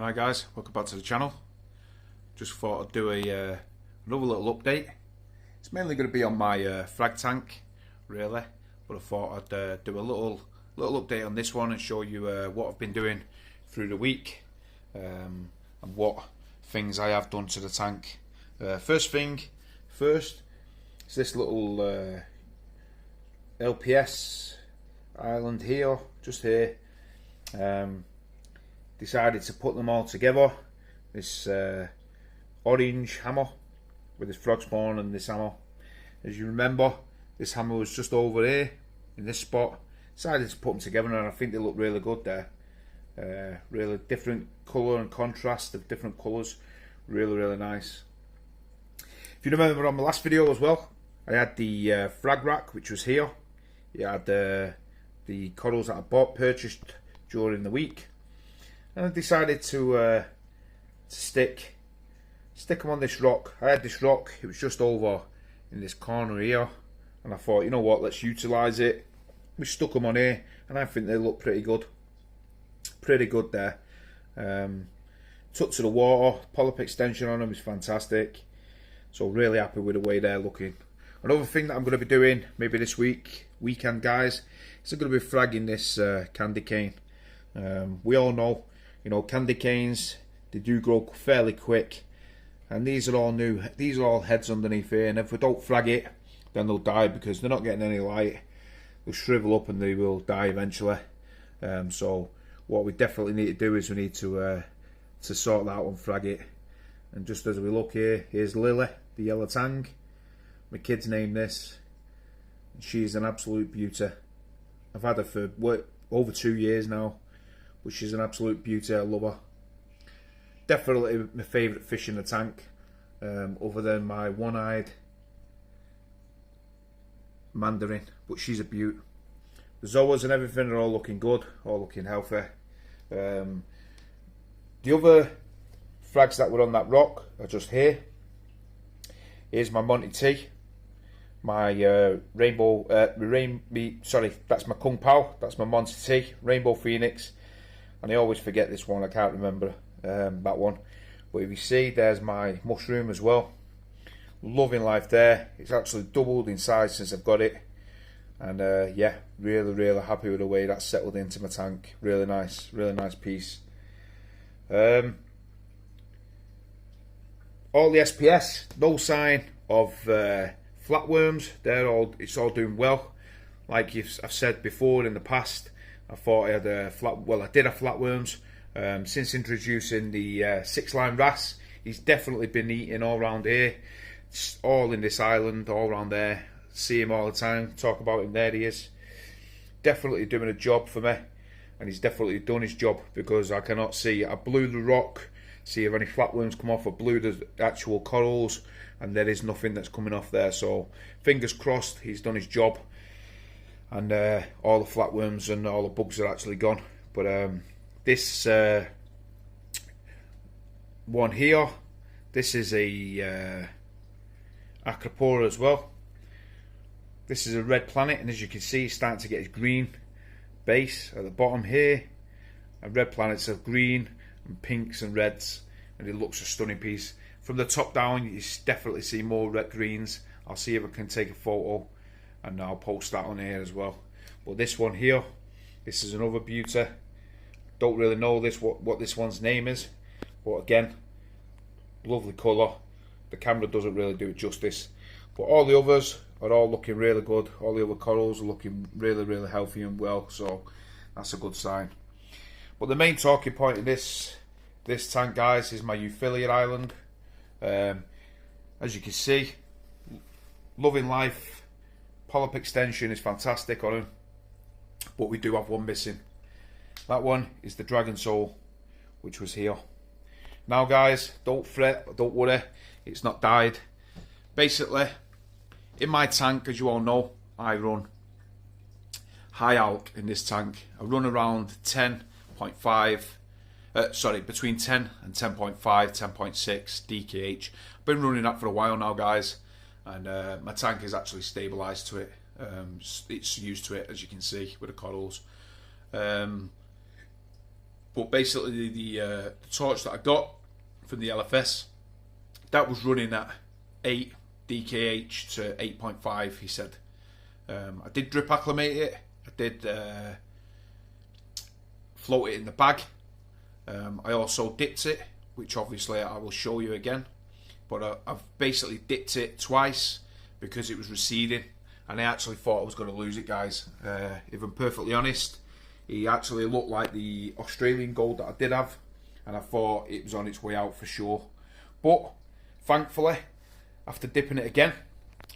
Hi guys, welcome back to the channel. Just thought I'd do another little update. It's mainly going to be on my frag tank, really, but I thought I'd do a little update on this one and show you what I've been doing through the week and what things I have done to the tank. First is this little LPS island here, just here. Decided to put them all together. This orange hammer with this frog spawn and this hammer. As you remember, this hammer was just over here in this spot. Decided to put them together and I think they look really good there. Really different colour and contrast of different colours. Really nice. If you remember on my last video as well, I had the frag rack which was here. You had the corals that I purchased during the week. And I decided to stick them on this rock. I had this rock, it was just over in this corner here, and I thought, you know what, let's utilise it. We stuck them on here, and I think they look pretty good. Pretty good there. Took to the water, polyp extension on them is fantastic. So really happy with the way they're looking. Another thing that I'm going to be doing, maybe this weekend guys, is I'm going to be fragging this candy cane. We all know, you know, candy canes, they do grow fairly quick, and these are all new. These are all heads underneath here, and if we don't frag it, then they'll die because they're not getting any light. They'll shrivel up and they will die eventually. So what we definitely need to do is we need to sort that out and frag it. And just as we look here, here's Lily, the yellow tang. My kid's named this, and she's an absolute beauty. I've had her for over 2 years now, but she's an absolute beauty. I love her. Definitely my favourite fish in the tank, other than my one-eyed mandarin, but she's a beaut. The zoas and everything are all looking good, all looking healthy. The other frags that were on that rock are just here. Here's my Monty T, my that's my Kung Pao, that's my Monty T, Rainbow Phoenix, and I always forget this one, I can't remember that one. But if you see, there's my mushroom as well. Loving life there. It's actually doubled in size since I've got it, and yeah, really happy with the way that's settled into my tank. Really nice piece. All the SPS, no sign of flatworms. It's all doing well. Like I've said before in the past, I thought I had I did have flatworms. Since introducing the 6-line wrasse, he's definitely been eating all around here. It's all in this island, all around there. See him all the time, talk about him, there he is. Definitely doing a job for me, and he's definitely done his job because I cannot see. I blew the rock, see if any flatworms come off. I blew the actual corals, and there is nothing that's coming off there. So fingers crossed, he's done his job, and all the flatworms and all the bugs are actually gone. But this one here, this is a Acropora as well. This is a red planet, and as you can see, it's starting to get his green base at the bottom here. And red planets are green and pinks and reds, and it looks a stunning piece. From the top down, you definitely see more red greens. I'll see if I can take a photo, and I'll post that on here as well. But this one here, this is another beauty. Don't really know what this one's name is, but again, lovely colour. The camera doesn't really do it justice, but all the others are all looking really good. All the other corals are looking really healthy and well, so that's a good sign. But the main talking point in this tank, guys, is my Euphyllia island. As you can see, loving life. Polyp extension is fantastic on him, but we do have one missing. That one is the dragon soul, which was here. Now guys, don't fret, don't worry, it's not died. Basically, in my tank, as you all know, I run high alk in this tank. I run around 10.5, between 10 and 10.5, 10.6 DKH. I've been running that for a while now, guys, and my tank is actually stabilised to it. It's used to it, as you can see, with the corals. But basically the torch that I got from the LFS, that was running at 8 DKH to 8.5, he said. I did drip acclimate it. I did float it in the bag. I also dipped it, which obviously I will show you again. But I've basically dipped it twice because it was receding, and I actually thought I was going to lose it, guys. If I'm perfectly honest, he actually looked like the Australian gold that I did have, and I thought it was on its way out for sure. But thankfully, after dipping it again,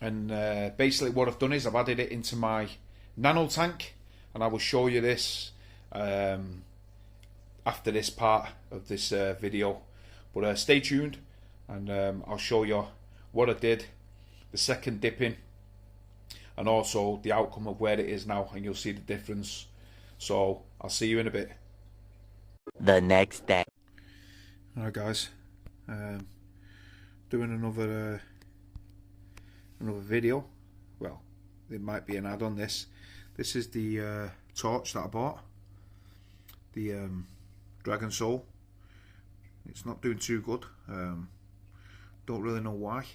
and basically what I've done is I've added it into my nano tank, and I will show you this after this part of this video. But stay tuned, and I'll show you what I did, the second dipping, and also the outcome of where it is now, and you'll see the difference. So I'll see you in a bit. The next day. Alright guys, doing another video. Well, there might be an ad on this. This is the torch that I bought, the Dragon Soul. It's not doing too good. Don't really know why.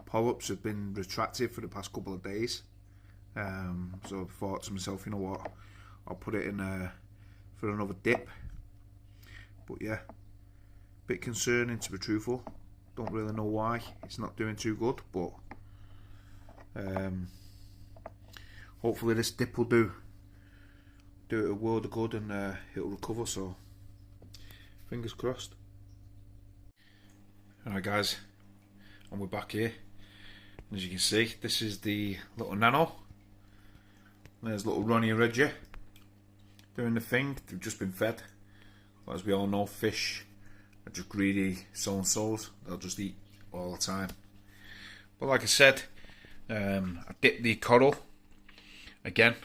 Power-ups have been retracted for the past couple of days. So I thought to myself, you know what, I'll put it in for another dip. But yeah, bit concerning to be truthful. Don't really know why it's not doing too good, but hopefully this dip will do it a world of good, and it'll recover, so fingers crossed. Alright guys, and we're back here. As you can see, this is the little nano. There's little Ronnie and Redsea doing the thing. They've just been fed. As we all know, fish are just greedy so-and-sos. They'll just eat all the time. But like I said, I dipped the coral again.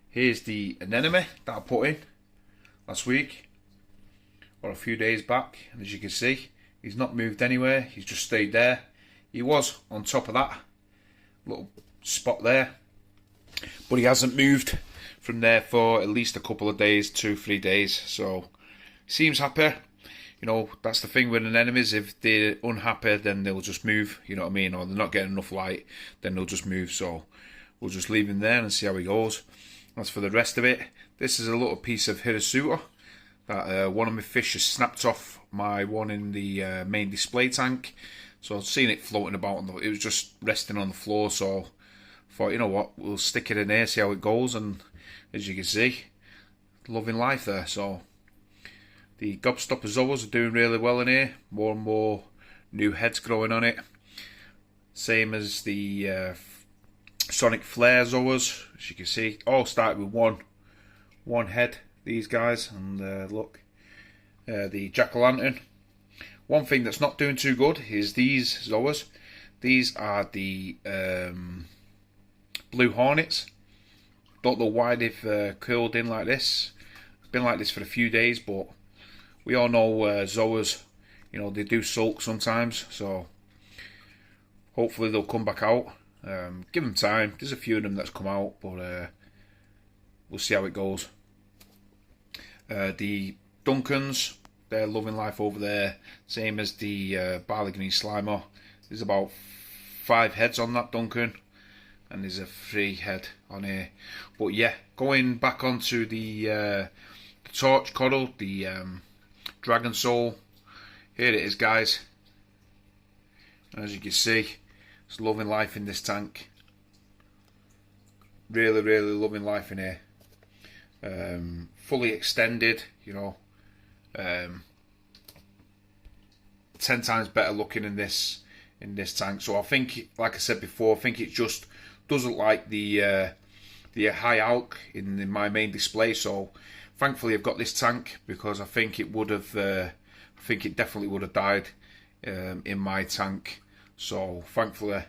Here's the anemone that I put in last week, or a few days back, and as you can see, he's not moved anywhere. He's just stayed there. He was on top of that little spot there, but he hasn't moved from there for at least a couple of days, 2-3 days. So seems happy. You know, that's the thing with anemones. If they're unhappy, then they'll just move, you know what I mean, or they're not getting enough light, then they'll just move. So we'll just leave him there and see how he goes. As for the rest of it, this is a little piece of Hirasuta that one of my fish has snapped off my one in the main display tank. So I've seen it floating about, and it was just resting on the floor, so I thought, you know what, we'll stick it in there, see how it goes. And as you can see, loving life there. So the gobstopper zoas are doing really well in here. More and more new heads growing on it. Same as the sonic flare zoas, as you can see. All started with one head, these guys. And look, the jack-o'-lantern. One thing that's not doing too good is these zoas. These are the blue hornets. Don't know why they've curled in like this. It's been like this for a few days, but we all know zoas, you know, they do sulk sometimes, so hopefully they'll come back out. Give them time. There's a few of them that's come out, but we'll see how it goes. The Duncans, they're loving life over there, same as the barley green slimer. There's about 5 heads on that Duncan, and there's a 3 head on here. But yeah, going back onto the torch coral, the Dragon Soul. Here it is, guys. As you can see, it's loving life in this tank. Really, really loving life in here. Fully extended, you know. 10 times better looking in this tank. So I think, like I said before, I think it just doesn't like the high alk in my main display. So thankfully I've got this tank, because I think it would have, I think it definitely would have died in my tank. So thankfully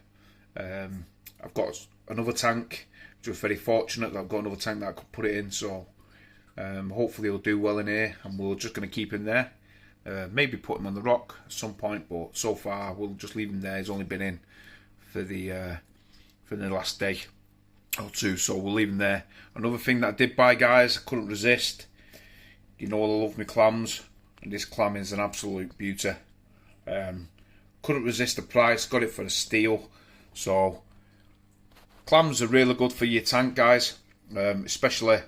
I've got another tank. Just very fortunate that I've got another tank that I could put it in. So hopefully he'll do well in here, and we're just going to keep him there. Maybe put him on the rock at some point, but so far we'll just leave him there. He's only been in for the last day or two, so we'll leave him there. Another thing that I did buy, guys, I couldn't resist, You know I love my clams, and this clam is an absolute beauty. Couldn't resist the price, got it for a steal. So clams are really good for your tank, guys, especially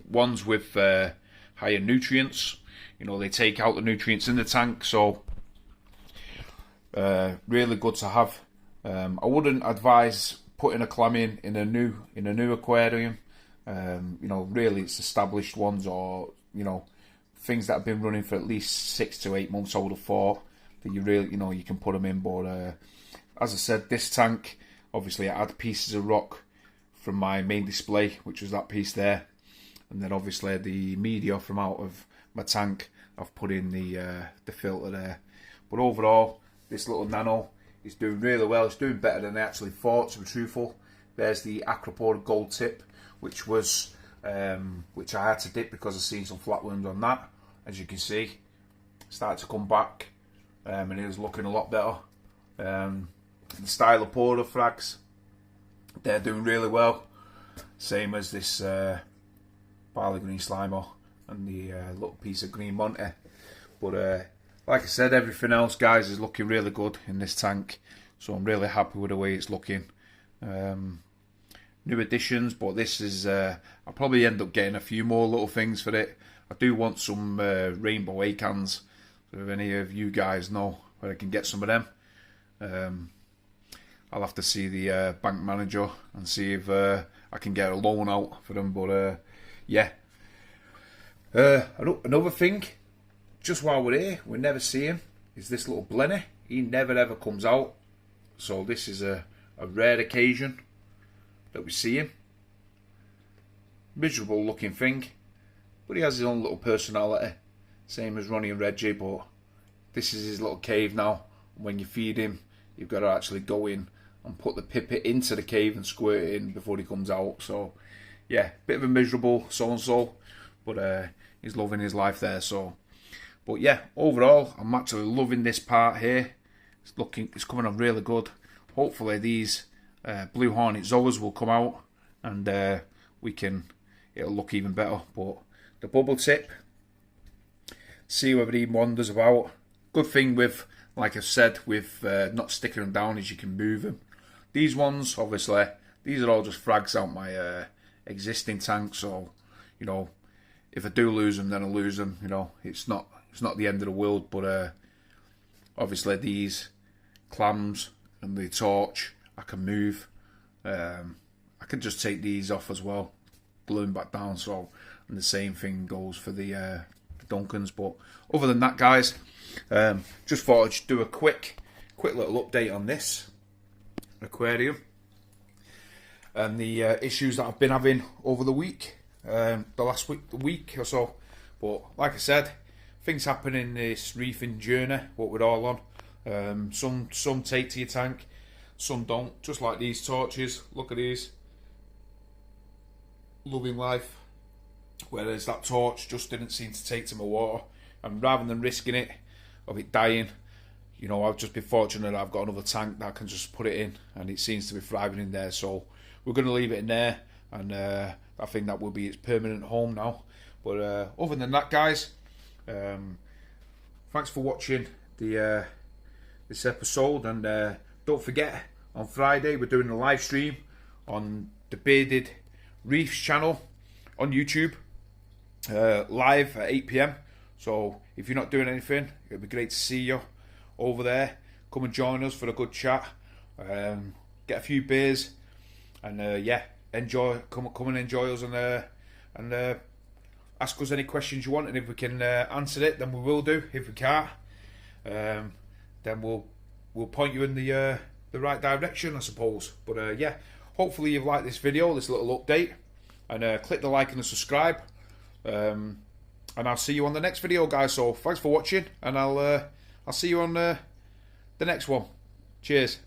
ones with higher nutrients. You know, they take out the nutrients in the tank, so really good to have. I wouldn't advise putting a clam in a new aquarium. You know, really it's established ones, or you know, things that have been running for at least 6 to 8 months. I would have thought that you really, you know, you can put them in. But as I said, this tank, obviously I had pieces of rock from my main display, which was that piece there, and then obviously the media from out of my tank I've put in the filter there. But overall, this little nano is doing really well. It's doing better than I actually thought, to be truthful. There's the Aquapod gold tip, which was which I had to dip because I've seen some flatworms on that. As you can see, started to come back, and it was looking a lot better. The Stylopoda frags, they're doing really well. Same as this barley green slimer and the little piece of green Monty. But like I said, everything else, guys, is looking really good in this tank. So I'm really happy with the way it's looking. New additions, but this is I'll probably end up getting a few more little things for it. I do want some rainbow acans, so if any of you guys know where I can get some of them, I'll have to see the bank manager and see if I can get a loan out for them. But yeah, another thing, just while we're here, we never see him, is this little blenny. He never ever comes out, so this is a rare occasion that we see him. Miserable looking thing, but he has his own little personality, same as Ronnie and Redsea. But this is his little cave now. When you feed him, you've got to actually go in and put the pipette into the cave and squirt it in before he comes out. So yeah, bit of a miserable so-and-so, but he's loving his life there. So, but yeah, overall I'm actually loving this part here. It's coming on really good. Hopefully these blue hornet zoas will come out, and it'll look even better. But the bubble tip, see whether he wanders about. Good thing with, like I said, with not sticking them down, is you can move them. These ones, obviously, these are all just frags out my existing tank. So, you know, if I do lose them, then I lose them. You know, it's not the end of the world. But obviously these clams and the torch, I can move. I can just take these off as well, glue them back down. So, and the same thing goes for the Duncans. But other than that, guys, just thought I'd just do a quick little update on this aquarium and the issues that I've been having over the week, the last week or so. But like I said, things happen in this reefing journey, what we're all on. Some take to your tank, some don't. Just like these torches, look at these, loving life. Whereas that torch just didn't seem to take to my water, and rather than risking it of it dying, you know, I've just been fortunate I've got another tank that I can just put it in, and it seems to be thriving in there. So we're going to leave it in there, and I think that will be its permanent home now. But other than that, guys, thanks for watching this episode, and don't forget, on Friday we're doing a live stream on the Bearded Reef's channel on YouTube, live at 8 PM. So if you're not doing anything, it'd be great to see you over there. Come and join us for a good chat, get a few beers, and yeah, enjoy. Come and enjoy us, and ask us any questions you want, and if we can answer it, then we will do. If we can't, then we'll point you in the right direction, I suppose. But yeah, hopefully you've liked this video, this little update, and click the like and the subscribe. And I'll see you on the next video, guys. So thanks for watching, and I'll see you on the next one. Cheers.